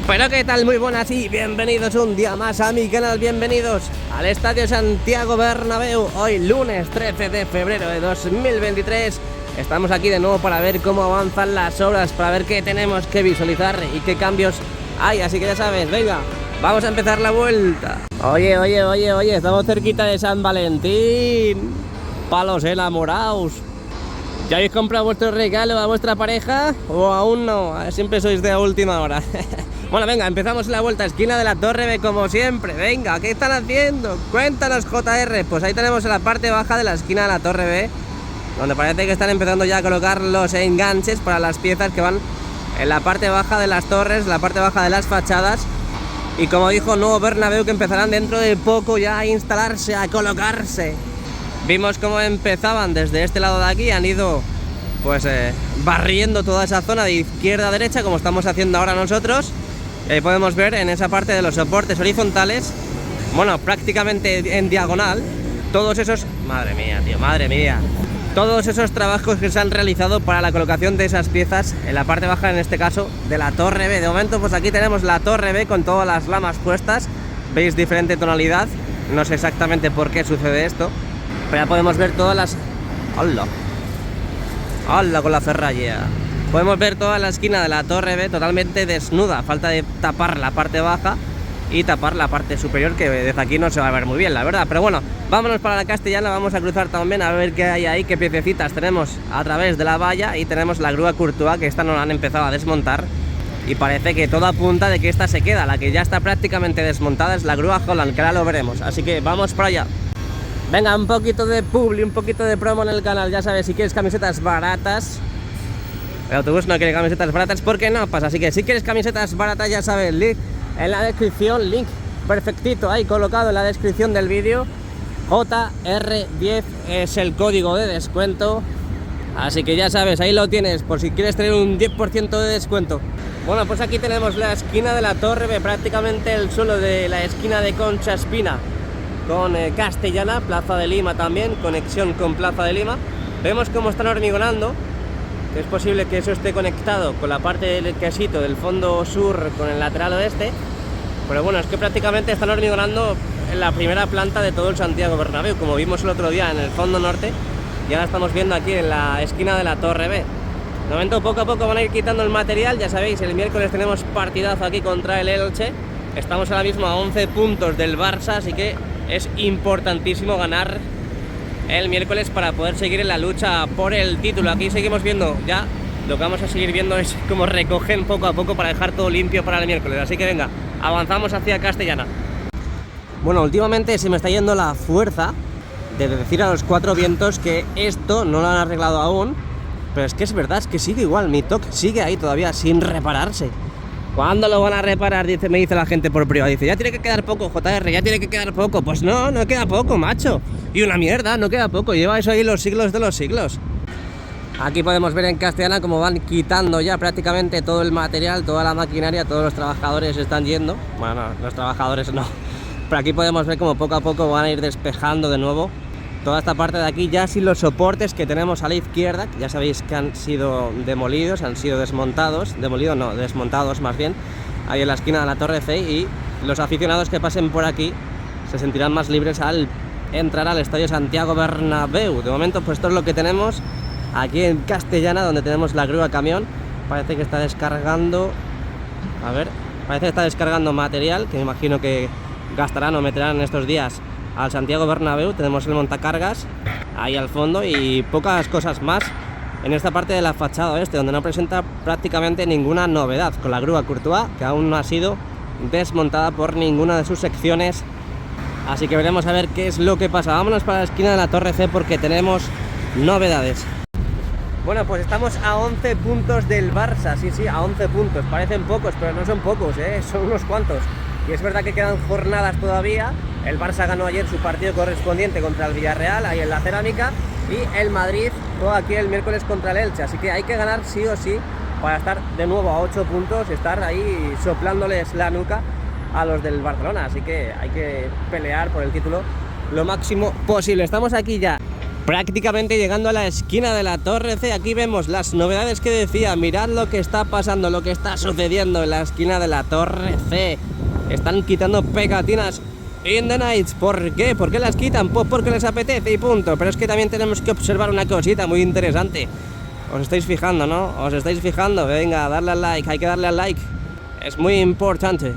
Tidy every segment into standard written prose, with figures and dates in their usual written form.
Pero qué tal, muy buenas y bienvenidos un día más a mi canal, bienvenidos al Estadio Santiago Bernabéu. Hoy lunes 13 de febrero de 2023 estamos aquí de nuevo para ver cómo avanzan las obras, para ver qué tenemos que visualizar y qué cambios hay, así que ya sabes, venga, vamos a empezar la vuelta. Oye, estamos cerquita de San Valentín, palos enamorados. ¿Ya habéis comprado vuestro regalo a vuestra pareja o aún no? Siempre sois de última hora. Bueno, venga, empezamos la vuelta, esquina de la Torre B como siempre. Venga, ¿qué están haciendo? Cuéntanos, JR. Pues ahí tenemos en la parte baja de la esquina de la Torre B, donde parece que están empezando ya a colocar los enganches para las piezas que van en la parte baja de las torres, la parte baja de las fachadas. Y como dijo Nuevo Bernabéu, que empezarán dentro de poco ya a instalarse, a colocarse. Vimos cómo empezaban desde este lado de aquí, han ido pues barriendo toda esa zona de izquierda a derecha, como estamos haciendo ahora nosotros. Y ahí podemos ver en esa parte de los soportes horizontales, bueno, prácticamente en diagonal, todos esos, madre mía, tío, madre mía, todos esos trabajos que se han realizado para la colocación de esas piezas en la parte baja, en este caso, de la Torre B. De momento, pues aquí tenemos la Torre B con todas las lamas puestas, veis diferente tonalidad, no sé exactamente por qué sucede esto, pero ya podemos ver todas las... ¡Hala! ¡Hala con la ferralla! Podemos ver toda la esquina de la Torre B totalmente desnuda, falta de tapar la parte baja y tapar la parte superior, que desde aquí no se va a ver muy bien, la verdad. Pero bueno, vámonos para la Castellana, vamos a cruzar también a ver qué hay ahí, qué piececitas tenemos a través de la valla. Y tenemos la grúa Courtois, que esta no la han empezado a desmontar y parece que todo apunta de que esta se queda. La que ya está prácticamente desmontada es la grúa Holland, que ahora lo veremos, así que vamos para allá. Venga, un poquito de publi, un poquito de promo en el canal, ya sabes, si quieres camisetas baratas. El autobús no quiere camisetas baratas porque no pasa, así que si quieres camisetas baratas, ya sabes, link en la descripción, link perfectito ahí colocado en la descripción del vídeo. JR10 es el código de descuento, así que ya sabes, ahí lo tienes por si quieres tener un 10% de descuento. Bueno, pues aquí tenemos la esquina de la Torre B, prácticamente el suelo de la esquina de Concha Espina con Castellana, Plaza de Lima también, conexión con Plaza de Lima. Vemos cómo están hormigonando. Es posible que eso esté conectado con la parte del quesito del fondo sur con el lateral oeste, pero bueno, es que prácticamente están hormigonando en la primera planta de todo el Santiago Bernabéu, como vimos el otro día en el fondo norte, y ahora estamos viendo aquí en la esquina de la Torre B. De momento, poco a poco van a ir quitando el material, ya sabéis, el miércoles tenemos partidazo aquí contra el Elche, estamos ahora mismo a 11 puntos del Barça, así que es importantísimo ganar el miércoles para poder seguir en la lucha por el título. Aquí seguimos viendo ya, lo que vamos a seguir viendo es cómo recogen poco a poco para dejar todo limpio para el miércoles, así que venga, avanzamos hacia Castellana. Bueno, últimamente se me está yendo la fuerza de decir a los cuatro vientos que esto no lo han arreglado aún, pero es que es verdad, es que sigue igual, mi TOC sigue ahí todavía sin repararse. ¿Cuándo lo van a reparar? Me dice la gente por privado. Dice, ya tiene que quedar poco, JR, ya tiene que quedar poco. Pues no, no queda poco, macho. Y una mierda, no queda poco. Lleva eso ahí los siglos de los siglos. Aquí podemos ver en Castellana cómo van quitando ya prácticamente todo el material, toda la maquinaria, todos los trabajadores están yendo. Bueno, los trabajadores no. Pero aquí podemos ver cómo poco a poco van a ir despejando de nuevo toda esta parte de aquí, ya sin los soportes que tenemos a la izquierda, que ya sabéis que han sido demolidos, han sido desmontados, demolidos no, desmontados más bien, ahí en la esquina de la Torre C, y los aficionados que pasen por aquí se sentirán más libres al entrar al Estadio Santiago Bernabéu. De momento, pues esto es lo que tenemos aquí en Castellana, donde tenemos la grúa camión. Parece que está descargando, a ver, parece que está descargando material, que me imagino que gastarán o meterán en estos días al Santiago Bernabéu. Tenemos el montacargas ahí al fondo y pocas cosas más en esta parte de la fachada oeste, donde no presenta prácticamente ninguna novedad, con la grúa Courtois, que aún no ha sido desmontada por ninguna de sus secciones, así que veremos a ver qué es lo que pasa. Vámonos para la esquina de la Torre C porque tenemos novedades. Bueno, pues estamos a 11 puntos del Barça, sí, a 11 puntos, parecen pocos, pero no son pocos, son unos cuantos. Y es verdad que quedan jornadas todavía. El Barça ganó ayer su partido correspondiente contra el Villarreal, ahí en la Cerámica, y el Madrid juega aquí el miércoles contra el Elche, así que hay que ganar sí o sí para estar de nuevo a 8 puntos, estar ahí soplándoles la nuca a los del Barcelona, así que hay que pelear por el título lo máximo posible. Estamos aquí ya Prácticamente llegando a la esquina de la Torre C, aquí vemos las novedades que decía. Mirad lo que está pasando, lo que está sucediendo en la esquina de la Torre C. Están quitando pegatinas in the nights. ¿Por qué? ¿Por qué las quitan? Pues porque les apetece y punto. Pero es que también tenemos que observar una cosita muy interesante. Os estáis fijando, ¿no? Os estáis fijando. Venga, darle al like, hay que darle al like. Es muy importante.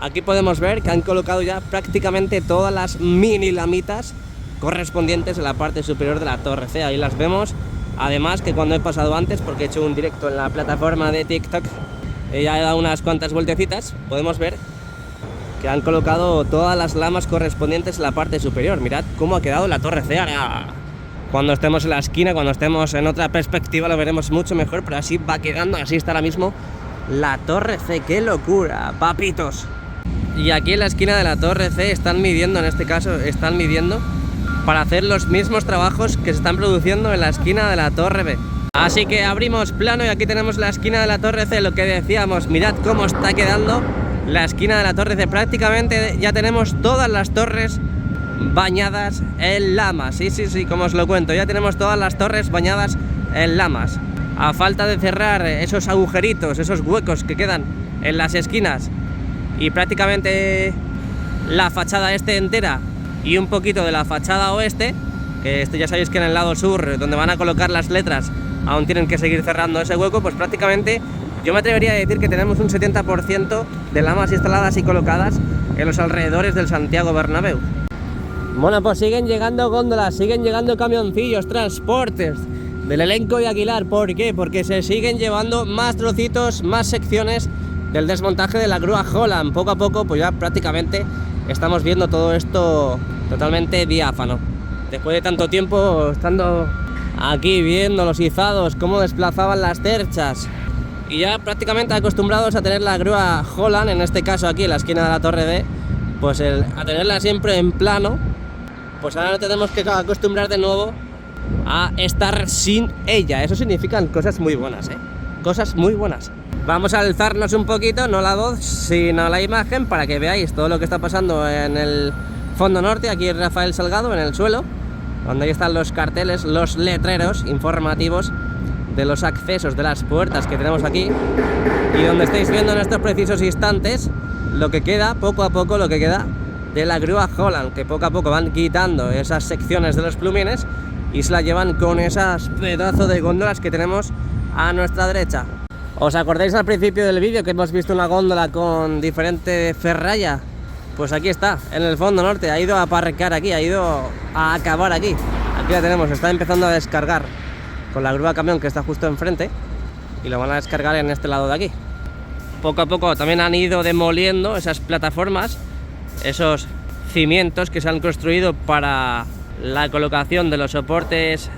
Aquí podemos ver que han colocado ya prácticamente todas las mini lamitas correspondientes en la parte superior de la Torre C. Ahí las vemos. Además que cuando he pasado antes, porque he hecho un directo en la plataforma de TikTok, ya he dado unas cuantas vueltecitas, podemos ver que han colocado todas las lamas correspondientes en la parte superior. Mirad cómo ha quedado la Torre C. Ahora, cuando estemos en la esquina, cuando estemos en otra perspectiva, lo veremos mucho mejor, pero así va quedando, así está ahora mismo la Torre C. ¡Qué locura, papitos! Y aquí en la esquina de la Torre C están midiendo, en este caso, están midiendo para hacer los mismos trabajos que se están produciendo en la esquina de la Torre B. Así que abrimos plano y aquí tenemos la esquina de la Torre C, lo que decíamos. Mirad cómo está quedando la esquina de la Torre C. Prácticamente ya tenemos todas las torres bañadas en lamas. Sí, como os lo cuento, ya tenemos todas las torres bañadas en lamas. A falta de cerrar esos agujeritos, esos huecos que quedan en las esquinas, y prácticamente la fachada este entera y un poquito de la fachada oeste, que esto ya sabéis que en el lado sur, donde van a colocar las letras, aún tienen que seguir cerrando ese hueco. Pues prácticamente yo me atrevería a decir que tenemos un 70% de lamas instaladas y colocadas en los alrededores del Santiago Bernabéu. Bueno, pues siguen llegando góndolas, siguen llegando camioncillos, transportes del elenco de Aguilar. ¿Por qué? Porque se siguen llevando más trocitos, más secciones del desmontaje de la grúa Holland. Poco a poco, pues ya prácticamente estamos viendo todo esto totalmente diáfano. Después de tanto tiempo estando aquí viendo los izados, cómo desplazaban las cerchas, y ya prácticamente acostumbrados a tener la grúa Holland, en este caso aquí en la esquina de la Torre D, pues a tenerla siempre en plano, pues ahora nos tenemos que acostumbrar de nuevo a estar sin ella. Eso significan cosas muy buenas, cosas muy buenas. Vamos a alzarnos un poquito, no la voz, sino la imagen, para que veáis todo lo que está pasando en el fondo norte. Aquí Rafael Salgado, en el suelo, donde ahí están los carteles, los letreros informativos de los accesos de las puertas que tenemos aquí, y donde estáis viendo en estos precisos instantes lo que queda, poco a poco, lo que queda de la grúa Holland, que poco a poco van quitando esas secciones de los plumines y se la llevan con esas pedazos de góndolas que tenemos a nuestra derecha. ¿Os acordáis al principio del vídeo que hemos visto una góndola con diferente ferralla? Pues aquí está, en el fondo norte. Ha ido a aparcar aquí, ha ido a acabar aquí. Aquí la tenemos, está empezando a descargar con la grúa camión que está justo enfrente, y lo van a descargar en este lado de aquí. Poco a poco también han ido demoliendo esas plataformas, esos cimientos que se han construido para la colocación de los soportes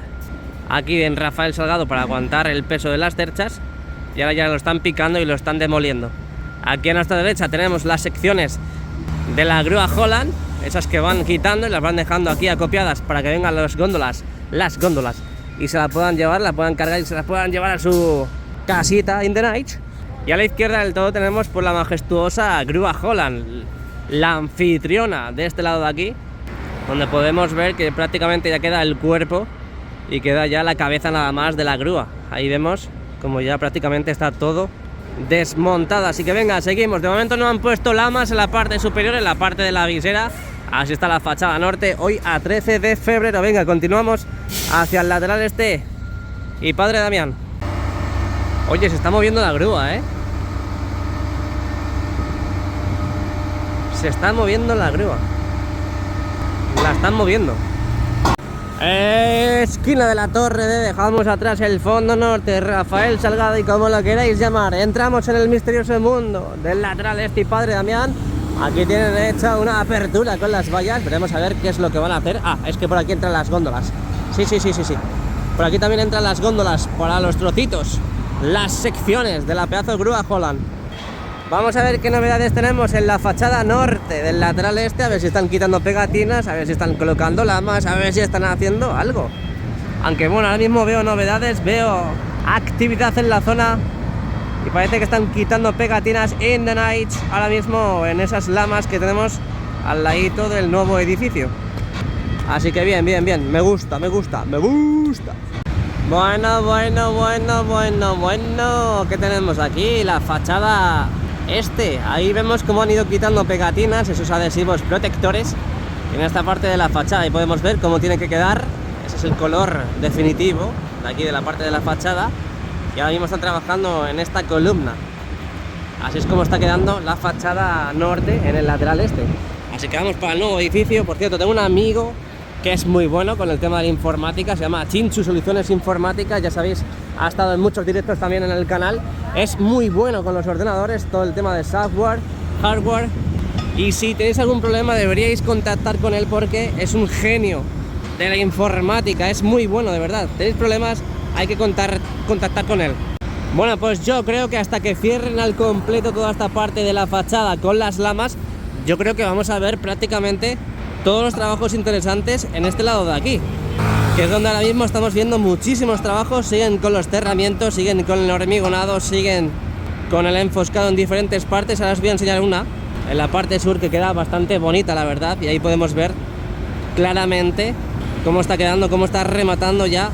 aquí en Rafael Salgado para aguantar el peso de las cerchas, y ahora ya lo están picando y lo están demoliendo. Aquí a nuestra derecha tenemos las secciones de la grúa Holland, esas que van quitando y las van dejando aquí acopiadas para que vengan las góndolas y se la puedan llevar, la puedan cargar y se las puedan llevar a su casita in the night. Y a la izquierda del todo tenemos pues la majestuosa grúa Holland, la anfitriona de este lado de aquí, donde podemos ver que prácticamente ya queda el cuerpo y queda ya la cabeza nada más de la grúa. Ahí vemos como ya prácticamente está todo desmontada. Así que venga, seguimos. De momento no han puesto lamas en la parte superior, en la parte de la visera. Así está la fachada norte, hoy a 13 de febrero. Venga, continuamos hacia el lateral este y Padre Damián. Oye, se está moviendo la grúa, se está moviendo la grúa. La están moviendo. Esquina de la Torre D, dejamos atrás el fondo norte, Rafael Salgado y como lo queráis llamar. Entramos en el misterioso mundo del lateral este y Padre Damián. Aquí tienen hecha una apertura con las vallas. Veremos a ver qué es lo que van a hacer. Ah, es que por aquí entran las góndolas. Sí. Por aquí también entran las góndolas para los trocitos, las secciones de la pedazo de grúa Holland. Vamos a ver qué novedades tenemos en la fachada norte del lateral este, a ver si están quitando pegatinas, a ver si están colocando lamas, a ver si están haciendo algo. Aunque bueno, ahora mismo veo novedades, veo actividad en la zona y parece que están quitando pegatinas in the night ahora mismo en esas lamas que tenemos al ladito del nuevo edificio. Así que bien, bien, bien, me gusta. Bueno, ¿qué tenemos aquí? La fachada ahí vemos cómo han ido quitando pegatinas, esos adhesivos protectores en esta parte de la fachada, y podemos ver cómo tiene que quedar. Ese es el color definitivo de aquí, de la parte de la fachada, y ahora mismo están trabajando en esta columna. Así es como está quedando la fachada norte en el lateral este. Así que vamos para el nuevo edificio. Por cierto, tengo un amigo que es muy bueno con el tema de la informática, se llama Chinchu Soluciones Informáticas, ya sabéis, ha estado en muchos directos también en el canal. Es muy bueno con los ordenadores, todo el tema de software, hardware, y si tenéis algún problema deberíais contactar con él porque es un genio de la informática, es muy bueno, de verdad. Tenéis problemas, hay que contactar con él. Bueno, pues yo creo que hasta que cierren al completo toda esta parte de la fachada con las lamas, yo creo que vamos a ver prácticamente todos los trabajos interesantes en este lado de aquí, que es donde ahora mismo estamos viendo muchísimos trabajos. Siguen con los cerramientos, siguen con el hormigonado, siguen con el enfoscado en diferentes partes. Ahora os voy a enseñar una en la parte sur que queda bastante bonita, la verdad, y ahí podemos ver claramente cómo está quedando, cómo está rematando ya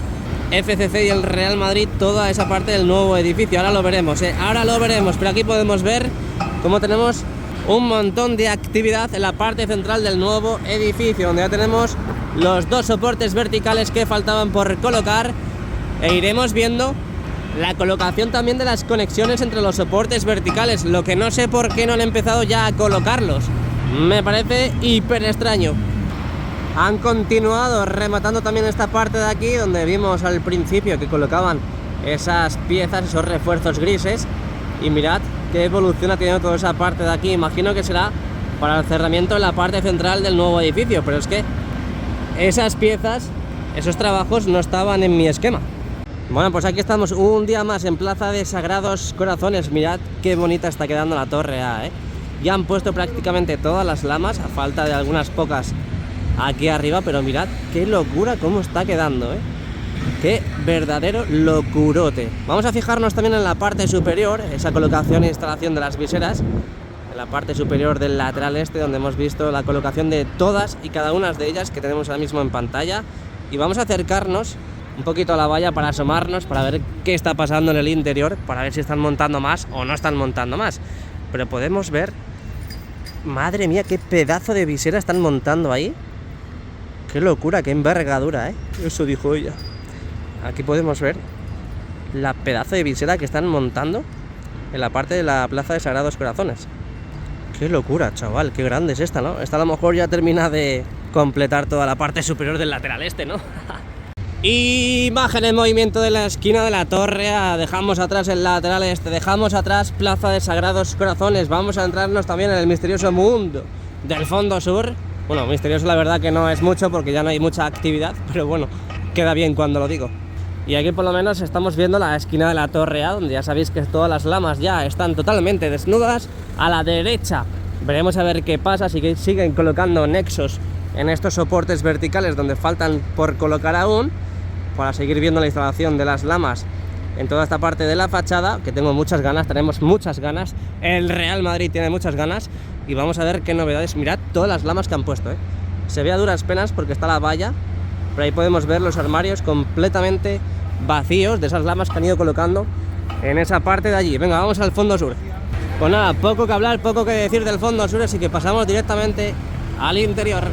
FCC y el Real Madrid toda esa parte del nuevo edificio. Ahora lo veremos, pero aquí podemos ver cómo tenemos un montón de actividad en la parte central del nuevo edificio, donde ya tenemos los dos soportes verticales que faltaban por colocar, e iremos viendo la colocación también de las conexiones entre los soportes verticales, lo que no sé por qué no han empezado ya a colocarlos, me parece hiper extraño. Han continuado rematando también esta parte de aquí, donde vimos al principio que colocaban esas piezas, esos refuerzos grises, y mirad qué evolución ha tenido toda esa parte de aquí. Imagino que será para el cerramiento en la parte central del nuevo edificio, pero es que esas piezas, esos trabajos no estaban en mi esquema. Bueno, pues aquí estamos un día más en Plaza de Sagrados Corazones. Mirad qué bonita está quedando la torre A, ¿eh? Ya han puesto prácticamente todas las lamas, a falta de algunas pocas aquí arriba, pero mirad qué locura cómo está quedando, ¿eh? Qué verdadero locurote. Vamos a fijarnos también en la parte superior, esa colocación e instalación de las viseras, en la parte superior del lateral este, donde hemos visto la colocación de todas y cada una de ellas que tenemos ahora mismo en pantalla. Y vamos a acercarnos un poquito a la valla para asomarnos, para ver qué está pasando en el interior, para ver si están montando más o no están montando más. Pero podemos ver, madre mía, qué pedazo de visera están montando ahí. Qué locura, qué envergadura, ¿eh? Eso dijo ella. Aquí podemos ver la pedazo de visera que están montando en la parte de la Plaza de Sagrados Corazones. Qué locura, chaval, qué grande es esta, ¿no? Esta a lo mejor ya termina de completar toda la parte superior del lateral este, ¿no? Imagen en movimiento de la esquina de la torre A. Dejamos atrás el lateral este, dejamos atrás Plaza de Sagrados Corazones. Vamos a entrarnos también en el misterioso mundo del fondo sur. Bueno, misterioso la verdad que no es mucho porque ya no hay mucha actividad, pero bueno, queda bien cuando lo digo. Y aquí por lo menos estamos viendo la esquina de la torre A, donde ya sabéis que todas las lamas ya están totalmente desnudas. A la derecha veremos a ver qué pasa, si siguen colocando nexos en estos soportes verticales donde faltan por colocar aún, para seguir viendo la instalación de las lamas en toda esta parte de la fachada, que tengo muchas ganas, tenemos muchas ganas, el Real Madrid tiene muchas ganas, y vamos a ver qué novedades. Mirad todas las lamas que han puesto, ¿eh? Se ve a duras penas porque está la valla, pero ahí podemos ver los armarios completamente vacíos de esas lamas que han ido colocando en esa parte de allí. Venga, vamos al fondo sur. Pues nada, poco que hablar, poco que decir del fondo sur, así que pasamos directamente al interior.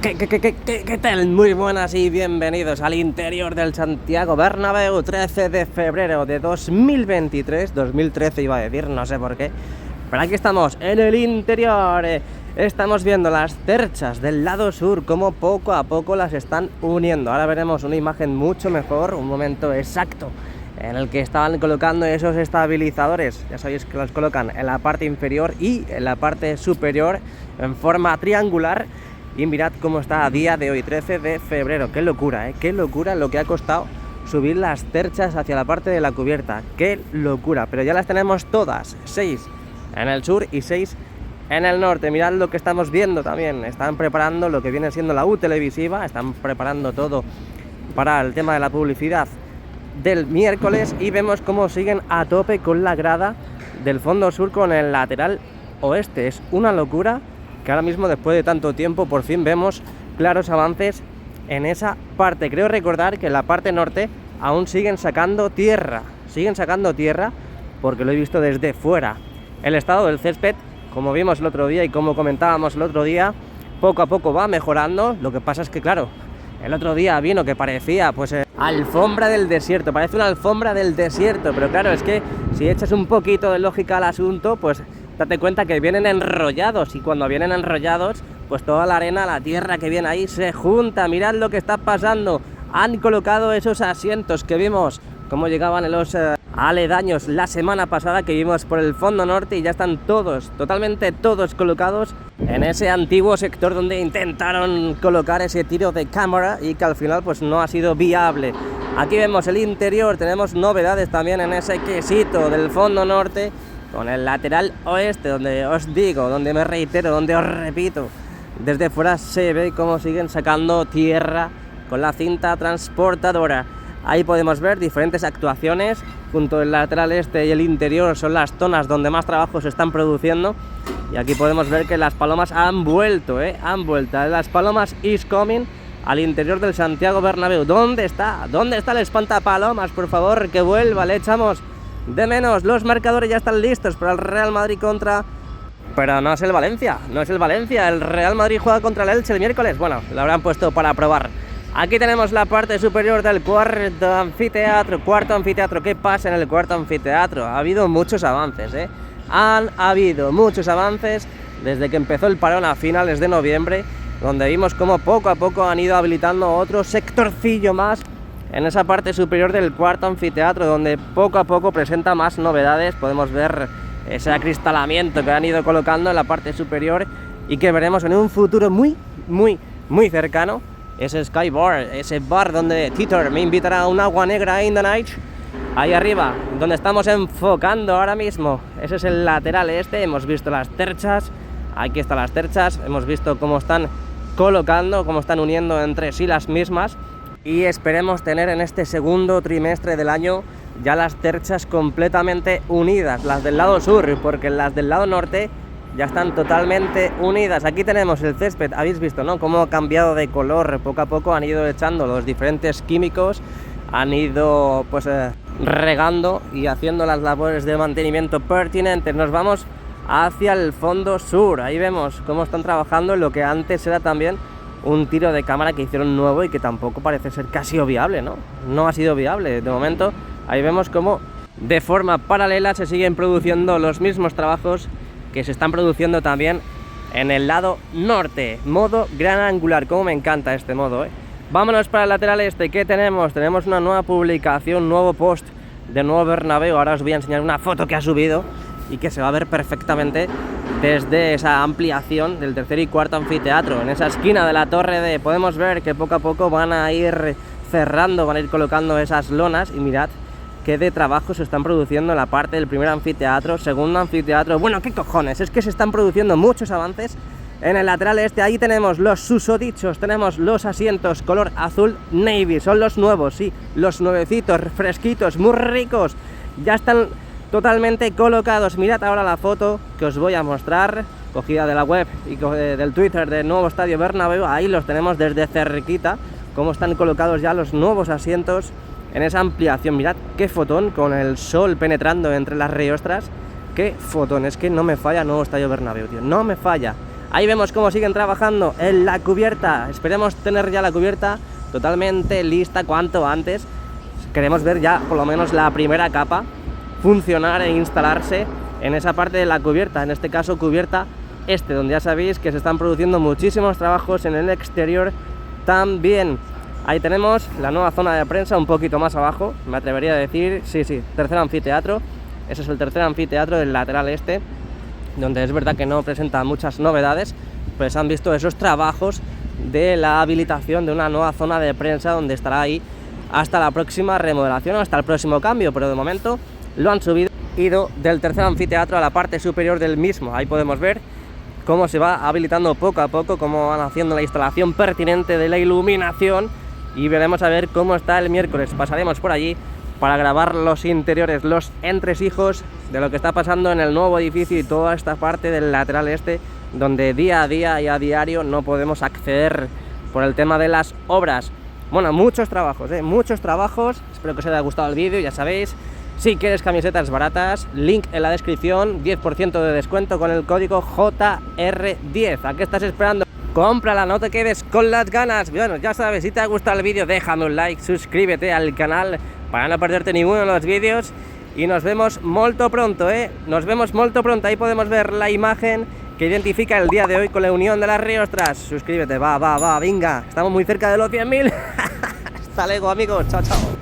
¿Qué tal? Muy buenas y bienvenidos al interior del Santiago Bernabéu, 13 de febrero de 2023, 2013 iba a decir, no sé por qué, pero aquí estamos en el interior. Estamos viendo las cerchas del lado sur, como poco a poco las están uniendo. Ahora veremos una imagen mucho mejor, un momento exacto en el que estaban colocando esos estabilizadores. Ya sabéis que los colocan en la parte inferior y en la parte superior en forma triangular. Y mirad cómo está a día de hoy, 13 de febrero. Qué locura, ¿eh? Qué locura lo que ha costado subir las cerchas hacia la parte de la cubierta. Qué locura, pero ya las tenemos todas, 6 en el sur y 6 en el norte. Mirad lo que estamos viendo también. Están preparando lo que viene siendo la U televisiva, están preparando todo para el tema de la publicidad del miércoles, y vemos cómo siguen a tope con la grada del fondo sur con el lateral oeste. Es una locura que ahora mismo, después de tanto tiempo, por fin vemos claros avances en esa parte. Creo recordar que en la parte norte aún siguen sacando tierra, porque lo he visto desde fuera. El estado del césped, como vimos el otro día y como comentábamos el otro día, poco a poco va mejorando. Lo que pasa es que, claro, el otro día vino que parecía pues alfombra del desierto, parece una alfombra del desierto, pero claro, es que si echas un poquito de lógica al asunto, pues date cuenta que vienen enrollados, y cuando vienen enrollados, pues toda la arena, la tierra que viene ahí se junta. Mirad lo que está pasando. Han colocado esos asientos que vimos cómo llegaban en los aledaños la semana pasada, que vimos por el fondo norte, y ya están todos, totalmente todos colocados en ese antiguo sector donde intentaron colocar ese tiro de cámara y que al final pues no ha sido viable. Aquí vemos el interior, tenemos novedades también en ese quesito del fondo norte, con el lateral oeste, donde os digo, donde me reitero, donde os repito, desde fuera se ve cómo siguen sacando tierra con la cinta transportadora. Ahí podemos ver diferentes actuaciones. Junto al lateral este y el interior son las zonas donde más trabajo se están produciendo. Y aquí podemos ver que las palomas han vuelto, han vuelto. Las palomas is coming al interior del Santiago Bernabéu. ¿Dónde está? ¿Dónde está el espantapalomas? Por favor, que vuelva, le echamos de menos. Los marcadores ya están listos para el Real Madrid contra... Pero no es el Valencia, no es el Valencia. El Real Madrid juega contra el Elche el miércoles. Bueno, lo habrán puesto para probar. Aquí tenemos la parte superior del cuarto anfiteatro. ¿Qué pasa en el cuarto anfiteatro? Ha habido muchos avances, Han habido muchos avances desde que empezó el parón a finales de noviembre, donde vimos cómo poco a poco han ido habilitando otro sectorcillo más en esa parte superior del cuarto anfiteatro, donde poco a poco presenta más novedades. Podemos ver ese acristalamiento que han ido colocando en la parte superior y que veremos en un futuro muy cercano. Ese Sky Bar, ese bar donde Titor me invitará a un agua negra in the night. Ahí arriba, donde estamos enfocando ahora mismo. Ese es el lateral este. Hemos visto las terchas. Aquí están las terchas. Hemos visto cómo están colocando, cómo están uniendo entre sí las mismas. Y esperemos tener en este segundo trimestre del año ya las terchas completamente unidas. Las del lado sur, porque las del lado norte ya están totalmente unidas. Aquí tenemos el césped, habéis visto, ¿no? Cómo ha cambiado de color. Poco a poco han ido echando los diferentes químicos, han ido pues regando y haciendo las labores de mantenimiento pertinentes. Nos vamos hacia el fondo sur. Ahí vemos cómo están trabajando en lo que antes era también un tiro de cámara que hicieron nuevo y que tampoco parece ser casi viable, ¿no? No ha sido viable de momento. Ahí vemos cómo de forma paralela se siguen produciendo los mismos trabajos que se están produciendo también en el lado norte. Modo gran angular, como me encanta este modo, Vámonos para el lateral este. ¿Qué tenemos? Tenemos una nueva publicación, nuevo post de Nuevo Bernabéu. Ahora os voy a enseñar una foto que ha subido y que se va a ver perfectamente desde esa ampliación del tercer y cuarto anfiteatro. En esa esquina de la torre D podemos ver que poco a poco van a ir cerrando, van a ir colocando esas lonas, y mirad que de trabajo se están produciendo en la parte del primer anfiteatro, segundo anfiteatro. Bueno, qué cojones, es que se están produciendo muchos avances en el lateral este. Ahí tenemos los susodichos, tenemos los asientos color azul navy, son los nuevos, sí, los nuevecitos, fresquitos, muy ricos, ya están totalmente colocados. Mirad ahora la foto que os voy a mostrar, cogida de la web y del Twitter del nuevo Estadio Bernabéu. Ahí los tenemos desde cerquita, cómo están colocados ya los nuevos asientos en esa ampliación. Mirad qué fotón, con el sol penetrando entre las riostras. Qué fotón, es que no me falla nuevo Estadio Bernabéu, tío, no me falla. Ahí vemos cómo siguen trabajando en la cubierta. Esperemos tener ya la cubierta totalmente lista cuanto antes. Queremos ver ya por lo menos la primera capa funcionar e instalarse en esa parte de la cubierta, en este caso cubierta este, donde ya sabéis que se están produciendo muchísimos trabajos en el exterior también. Ahí tenemos la nueva zona de prensa un poquito más abajo, me atrevería a decir, sí, tercer anfiteatro. Ese es el tercer anfiteatro del lateral este, donde es verdad que no presenta muchas novedades, pues han visto esos trabajos de la habilitación de una nueva zona de prensa, donde estará ahí hasta la próxima remodelación o hasta el próximo cambio, pero de momento lo han subido, ido del tercer anfiteatro a la parte superior del mismo. Ahí podemos ver cómo se va habilitando poco a poco, cómo van haciendo la instalación pertinente de la iluminación, y veremos a ver cómo está el miércoles. Pasaremos por allí para grabar los interiores, los entresijos de lo que está pasando en el nuevo edificio y toda esta parte del lateral este donde día a día y a diario no podemos acceder por el tema de las obras. Bueno, muchos trabajos, muchos trabajos. Espero que os haya gustado el vídeo, ya sabéis. Si quieres camisetas baratas, link en la descripción, 10% de descuento con el código JR10. ¿A qué estás esperando? Cómprala, no te quedes con las ganas. Bueno, ya sabes, si te ha gustado el vídeo, déjame un like, suscríbete al canal para no perderte ninguno de los vídeos. Y nos vemos molto pronto, Nos vemos molto pronto. Ahí podemos ver la imagen que identifica el día de hoy con la unión de las riostras. Suscríbete, va, venga. Estamos muy cerca de los 100.000. Hasta luego, amigos. Chao, chao.